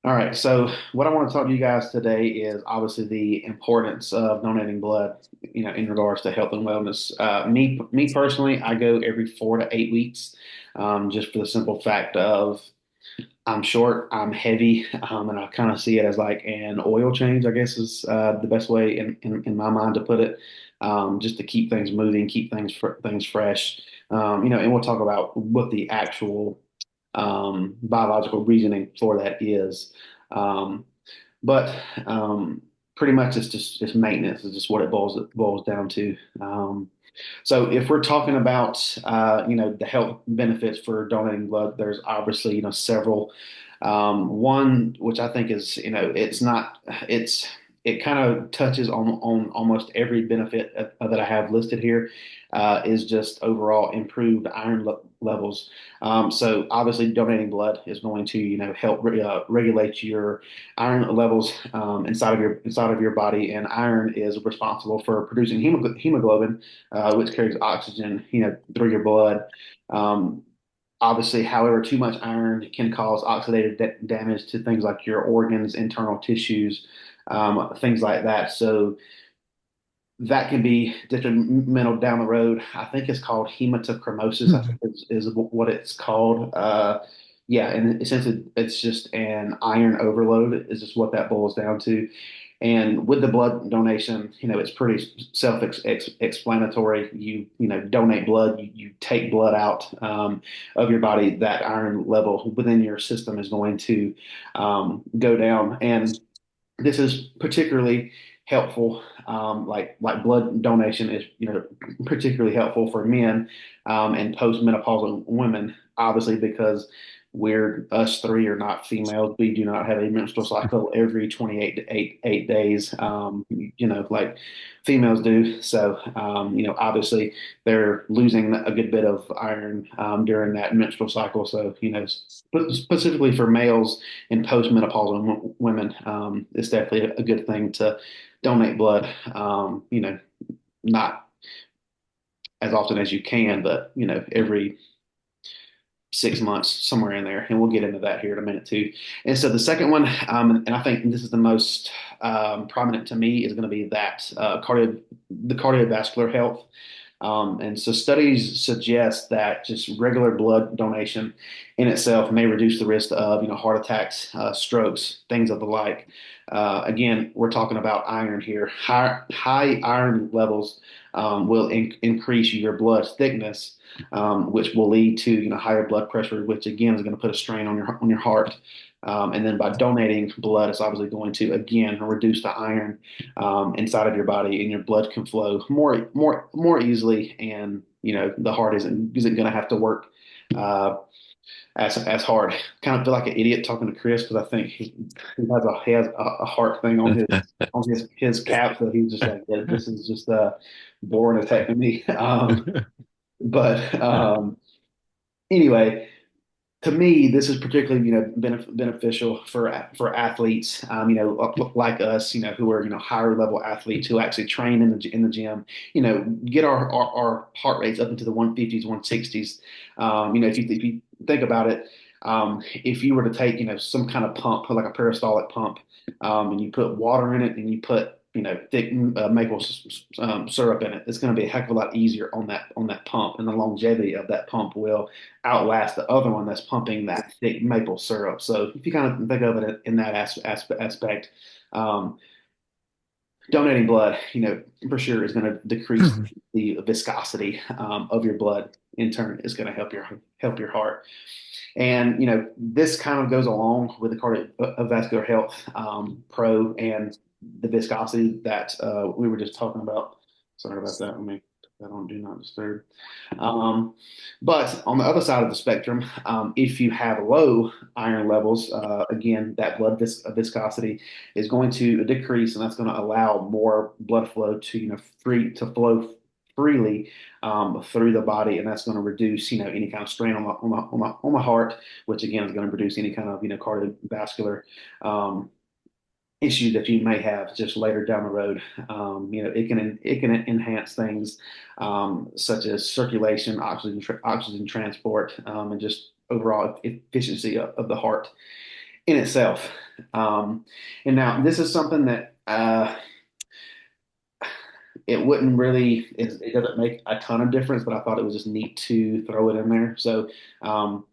All right, so what I want to talk to you guys today is obviously the importance of donating blood, in regards to health and wellness. Me personally, I go every 4 to 8 weeks, just for the simple fact of I'm short, I'm heavy, and I kind of see it as like an oil change, I guess is the best way in my mind to put it, just to keep things moving, keep things fresh, and we'll talk about what the actual biological reasoning for that is. Um, but pretty much it's maintenance is just what it boils down to. So if we're talking about the health benefits for donating blood, there's obviously several. One which I think is it's not it's it kind of touches on almost every benefit that I have listed here, is just overall improved iron levels. So obviously donating blood is going to help regulate your iron levels inside of your body, and iron is responsible for producing hemoglobin, which carries oxygen, through your blood. Um, Obviously, however, too much iron can cause oxidative damage to things like your organs, internal tissues, things like that. So that can be detrimental down the road. I think it's called hematochromosis. I think is what it's called. Yeah, and essentially it's just an iron overload is just what that boils down to. And with the blood donation, it's pretty self-explanatory. You donate blood, you take blood out of your body. That iron level within your system is going to go down, and this is particularly helpful. Like blood donation is particularly helpful for men, and postmenopausal women, obviously because we're us three are not females. We do not have a menstrual cycle every 28 to 8 days. Like females do. So obviously they're losing a good bit of iron during that menstrual cycle. So specifically for males in postmenopausal women, it's definitely a good thing to donate blood. Not as often as you can, but every 6 months, somewhere in there. And we'll get into that here in a minute too. And so the second one, and I think this is the most prominent to me, is going to be that the cardiovascular health. And so studies suggest that just regular blood donation in itself may reduce the risk of, heart attacks, strokes, things of the like. Again, we're talking about iron here. High iron levels will increase your blood thickness, which will lead to, higher blood pressure, which again is going to put a strain on your heart. And then by donating blood, it's obviously going to again reduce the iron inside of your body, and your blood can flow more easily, and the heart isn't going to have to work uh, as hard. Kind of feel like an idiot talking to Chris because I think he has a heart thing on his cap, so he's just like, yeah, this is just boring as heck to me. But anyway, to me, this is particularly, beneficial for athletes, like us, who are, higher level athletes who actually train in the gym, get our heart rates up into the 150s, 160s. If you think about it, if you were to take, some kind of pump, like a peristaltic pump, and you put water in it and you put, thick maple syrup in it, it's going to be a heck of a lot easier on that pump, and the longevity of that pump will outlast the other one that's pumping that thick maple syrup. So if you kind of think of it in that aspect, um, donating blood, for sure is going to decrease the viscosity of your blood. In turn, is going to help your heart. And this kind of goes along with the cardiovascular health pro and the viscosity that we were just talking about. Sorry about that. Let me put that on do not disturb. Um, but on the other side of the spectrum, if you have low iron levels, again, that blood viscosity is going to decrease, and that's going to allow more blood flow to flow freely through the body, and that's going to reduce any kind of strain on the heart, which again is going to reduce any kind of cardiovascular um, issue that you may have just later down the road. It can enhance things such as circulation, oxygen transport, and just overall efficiency of the heart. in itself. Um, and now this is something that it wouldn't really it doesn't make a ton of difference, but I thought it was just neat to throw it in there. So um,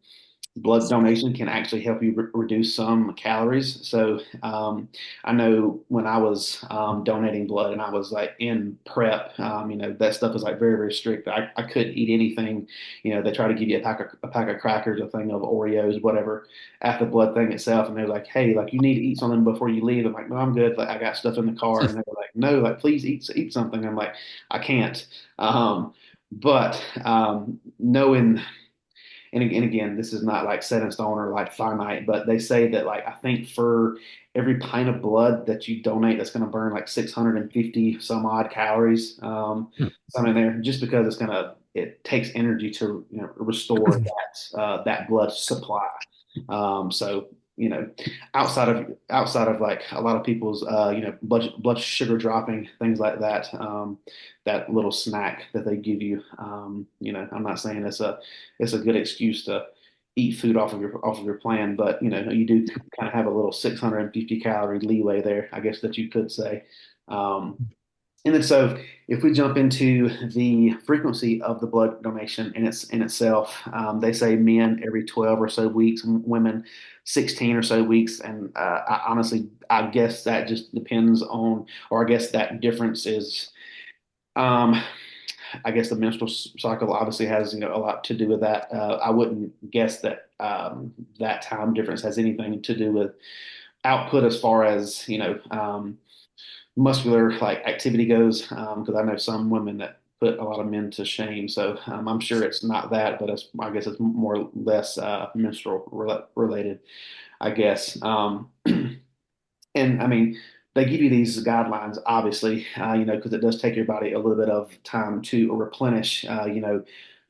blood donation can actually help you reduce some calories. So I know when I was donating blood and I was like in prep, that stuff was like very, very strict. I couldn't eat anything. They try to give you a pack of crackers, a thing of Oreos, whatever, at the blood thing itself. And they're like, hey, like you need to eat something before you leave. I'm like, no, I'm good. Like I got stuff in the car. And they were like, no, like please eat something. I'm like, I can't. But knowing and again, this is not like set in stone or like finite, but they say that like I think for every pint of blood that you donate, that's going to burn like 650 some odd calories, something there, just because it takes energy to restore that blood supply. So outside of like a lot of people's blood sugar dropping things like that, that little snack that they give you, I'm not saying it's a good excuse to eat food off of your plan, but you do kind of have a little 650 calorie leeway there, I guess that you could say. Um, and then so if we jump into the frequency of the blood donation in itself, they say men every 12 or so weeks, women 16 or so weeks. And I guess that just depends on, or I guess that difference is, um, I guess the menstrual cycle obviously has a lot to do with that. I wouldn't guess that that time difference has anything to do with output as far as muscular like activity goes, because I know some women that put a lot of men to shame. So I'm sure it's not that, but I guess it's more or less menstrual related, I guess. And I mean, they give you these guidelines, obviously, because it does take your body a little bit of time to replenish,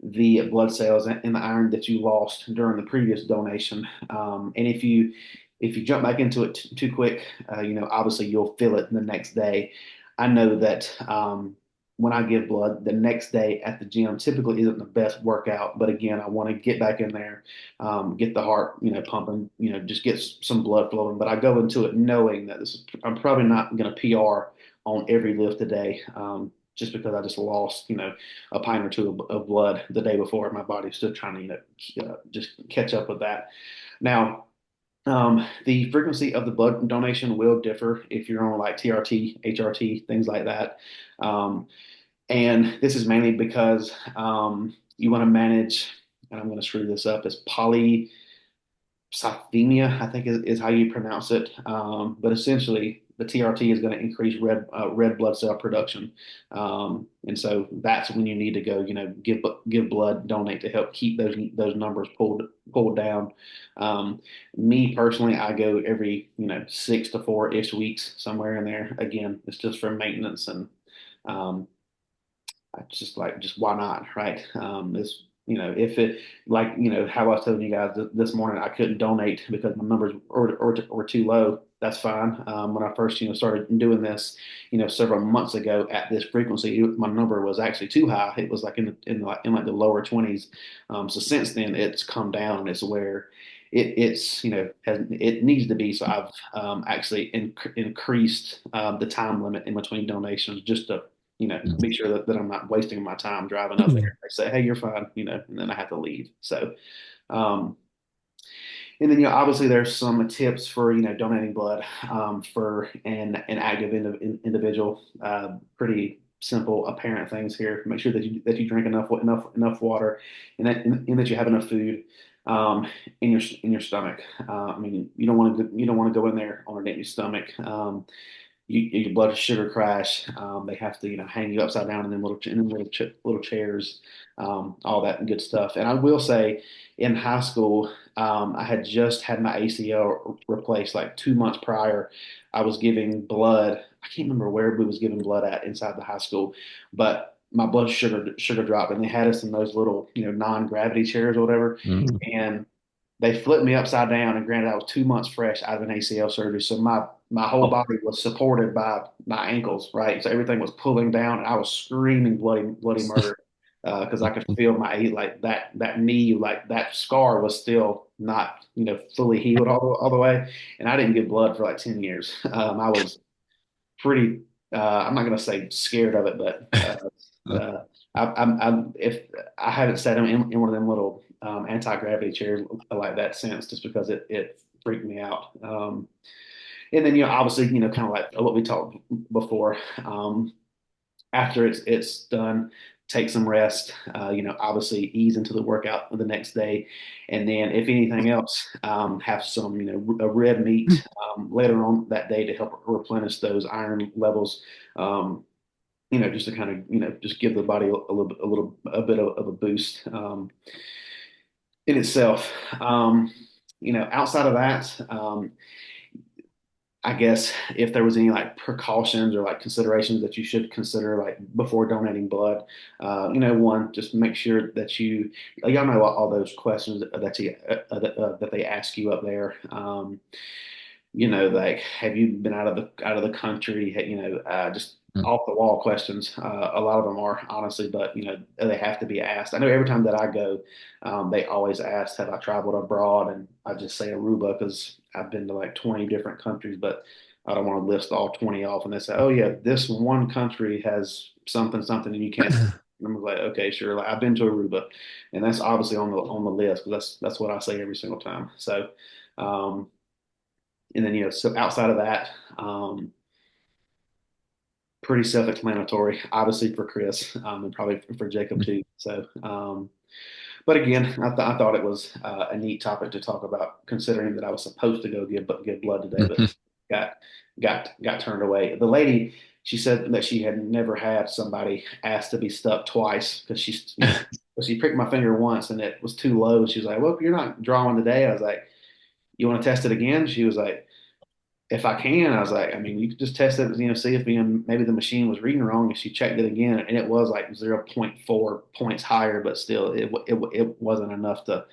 the blood cells and the iron that you lost during the previous donation. And if you jump back into it too quick, obviously you'll feel it the next day. I know that when I give blood, the next day at the gym typically isn't the best workout, but again, I want to get back in there, get the heart, pumping, just get some blood flowing. But I go into it knowing that I'm probably not going to PR on every lift today, just because I just lost, a pint or two of blood the day before. My body's still trying to, just catch up with that. Now, the frequency of the blood donation will differ if you're on like TRT, HRT, things like that. Um, and this is mainly because you want to manage, and I'm going to screw this up, it's polycythemia, I think is how you pronounce it. But essentially, the TRT is going to increase red blood cell production, and so that's when you need to go, give blood, donate to help keep those numbers pulled down. Um, Me personally, I go every 6 to 4-ish weeks, somewhere in there. Again, it's just for maintenance and um, I just why not, right? It's if it like how I was telling you guys this morning, I couldn't donate because my numbers were too low. That's fine. When I first started doing this, several months ago at this frequency, my number was actually too high. It was like in like the lower 20s. So since then, it's come down, and it's where it's it needs to be. So I've actually increased the time limit in between donations just to make sure that I'm not wasting my time driving up there. They say, hey, you're fine, and then I have to leave. So, um, and then, obviously there's some tips for, donating blood, for an active individual. Pretty simple, apparent things here. Make sure that you drink enough water and that you have enough food, in your stomach. I mean, you don't want to go in there on an empty stomach. Your blood sugar crash. They have to, hang you upside down in them little chairs, all that good stuff. And I will say, in high school, I had just had my ACL replaced like 2 months prior. I was giving blood. I can't remember where we was giving blood at inside the high school, but my blood sugar dropped, and they had us in those little, non-gravity chairs or whatever, Mm. and they flipped me upside down. And granted, I was 2 months fresh out of an ACL surgery, so my whole Oh, body was supported by my ankles, right? So everything was pulling down, and I was screaming bloody murder. because I could feel my like that knee, like that scar was still not fully healed all the way, and I didn't get blood for like 10 years. I was pretty. I'm not gonna say scared of it, but if I haven't sat in one of them little anti-gravity chairs like that since, just because it freaked me out. And then obviously kind of like what we talked before. After it's done, take some rest. Obviously ease into the workout the next day, and then if anything else, have some a red meat later on that day to help replenish those iron levels. Um, just to kind of just give the body a bit of a boost in itself. Outside of that. I guess if there was any like precautions or like considerations that you should consider like before donating blood, one, just make sure that y'all know all those questions that they ask you up there. Like have you been out of the country? Just off the wall questions. A lot of them are honestly, but they have to be asked. I know every time that I go, they always ask, "Have I traveled abroad?" And I just say Aruba because I've been to like 20 different countries, but I don't want to list all 20 off. And they say, "Oh yeah, this one country has something something, and you can't." And I'm like, "Okay, sure." Like I've been to Aruba, and that's obviously on the list because that's what I say every single time. So. Um, and then so outside of that, pretty self-explanatory, obviously for Chris, and probably for Jacob too. So, but again, I thought it was a neat topic to talk about, considering that I was supposed to go give blood today, but got got turned away. The lady, she said that she had never had somebody asked to be stuck twice because she pricked my finger once and it was too low. She was like, "Well, you're not drawing today." I was like, "You want to test it again?" She was like, if I can, I was like, I mean, you could just test it, see if maybe the machine was reading wrong. And she checked it again, and it was like 0.4 points higher, but still, it wasn't enough to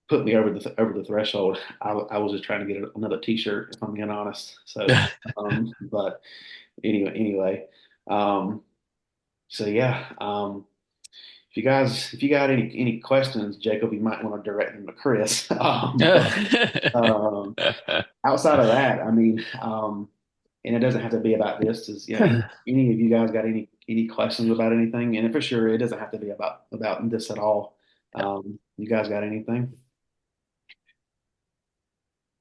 put me over the threshold. I was just trying to get another T-shirt, if I'm being honest. So, but anyway, um, so yeah. If you got any questions, Jacob, you might want to direct them to Chris. Um, outside of that, I mean, and it doesn't have to be about this. Is any of you guys got any questions about anything? And for sure, it doesn't have to be about this at all. You guys got anything?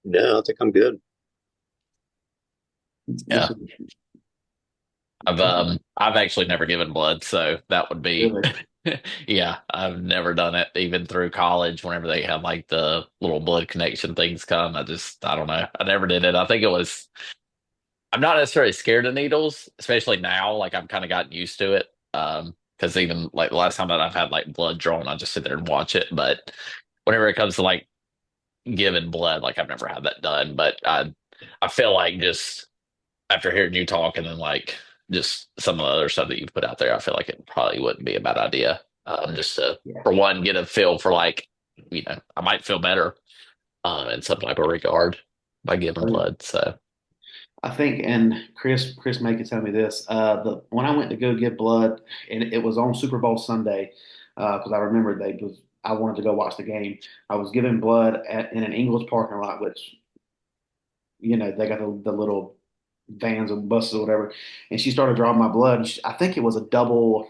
No, I think I'm good. This Yeah. is I've actually never given blood, so that would be really yeah, I've never done it even through college whenever they have like the little blood connection things come. I don't know. I never did it. I think it was I'm not necessarily scared of needles, especially now. Like I've kind of gotten used to it. Because even like the last time that I've had like blood drawn, I just sit there and watch it. But whenever it comes to like giving blood, like I've never had that done. But I feel like just after hearing you talk and then like just some of the other stuff that you've put out there, I feel like it probably wouldn't be a bad idea. Just to, yeah. for one, get a feel for like, I might feel better in some type of regard by giving Oh, yeah. blood. So, I think, and Chris May could tell me this. The when I went to go give blood, and it was on Super Bowl Sunday, because I remember I wanted to go watch the game. I was giving blood in an Ingles parking lot, which they got the little vans or buses or whatever, and she started drawing my blood. I think it was a double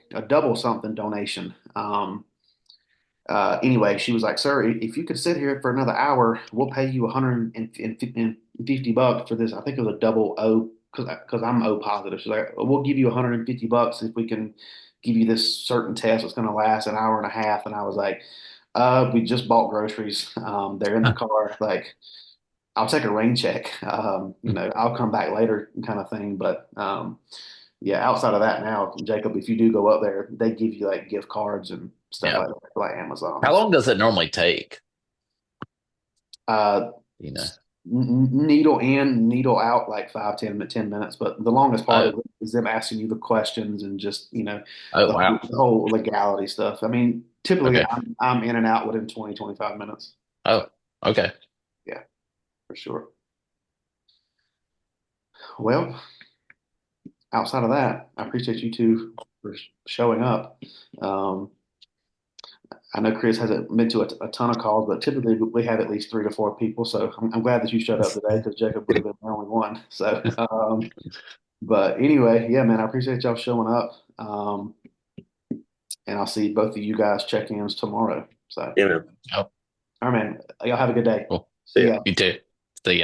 something donation. Anyway, she was like, "Sir, if you could sit here for another hour, we'll pay you $150 for this." I think it was a double O because I'm O positive. She's like, "We'll give you $150 if we can give you this certain test that's going to last an hour and a half." And I was like, we just bought groceries. They're in the car. Like, I'll take a rain check. I'll come back later, kind of thing. But yeah, outside of that, now, Jacob, if you do go up there, they give you like gift cards and stuff yeah. like that, like How Amazon's. long does it normally take? Uh, You know? Needle in, needle out, like 5, 10 minutes. But the longest part Oh, is them asking you the questions and just oh, wow. the whole legality stuff. I mean, typically Okay. I'm in and out within 20, 25 minutes. Oh, okay. Yeah, for sure. Well, outside of that, I appreciate you two for showing up. Um, I know Chris hasn't been to a ton of calls, but typically we have at least 3 to 4 people. So I'm glad that you showed up today because Jacob would have been the only one. So, but anyway, yeah, man, I appreciate y'all showing up. And I'll see both of you guys check ins tomorrow. So, Yeah, man. Yep. all right, man, y'all have a good day. Cool. See See ya. ya. You too.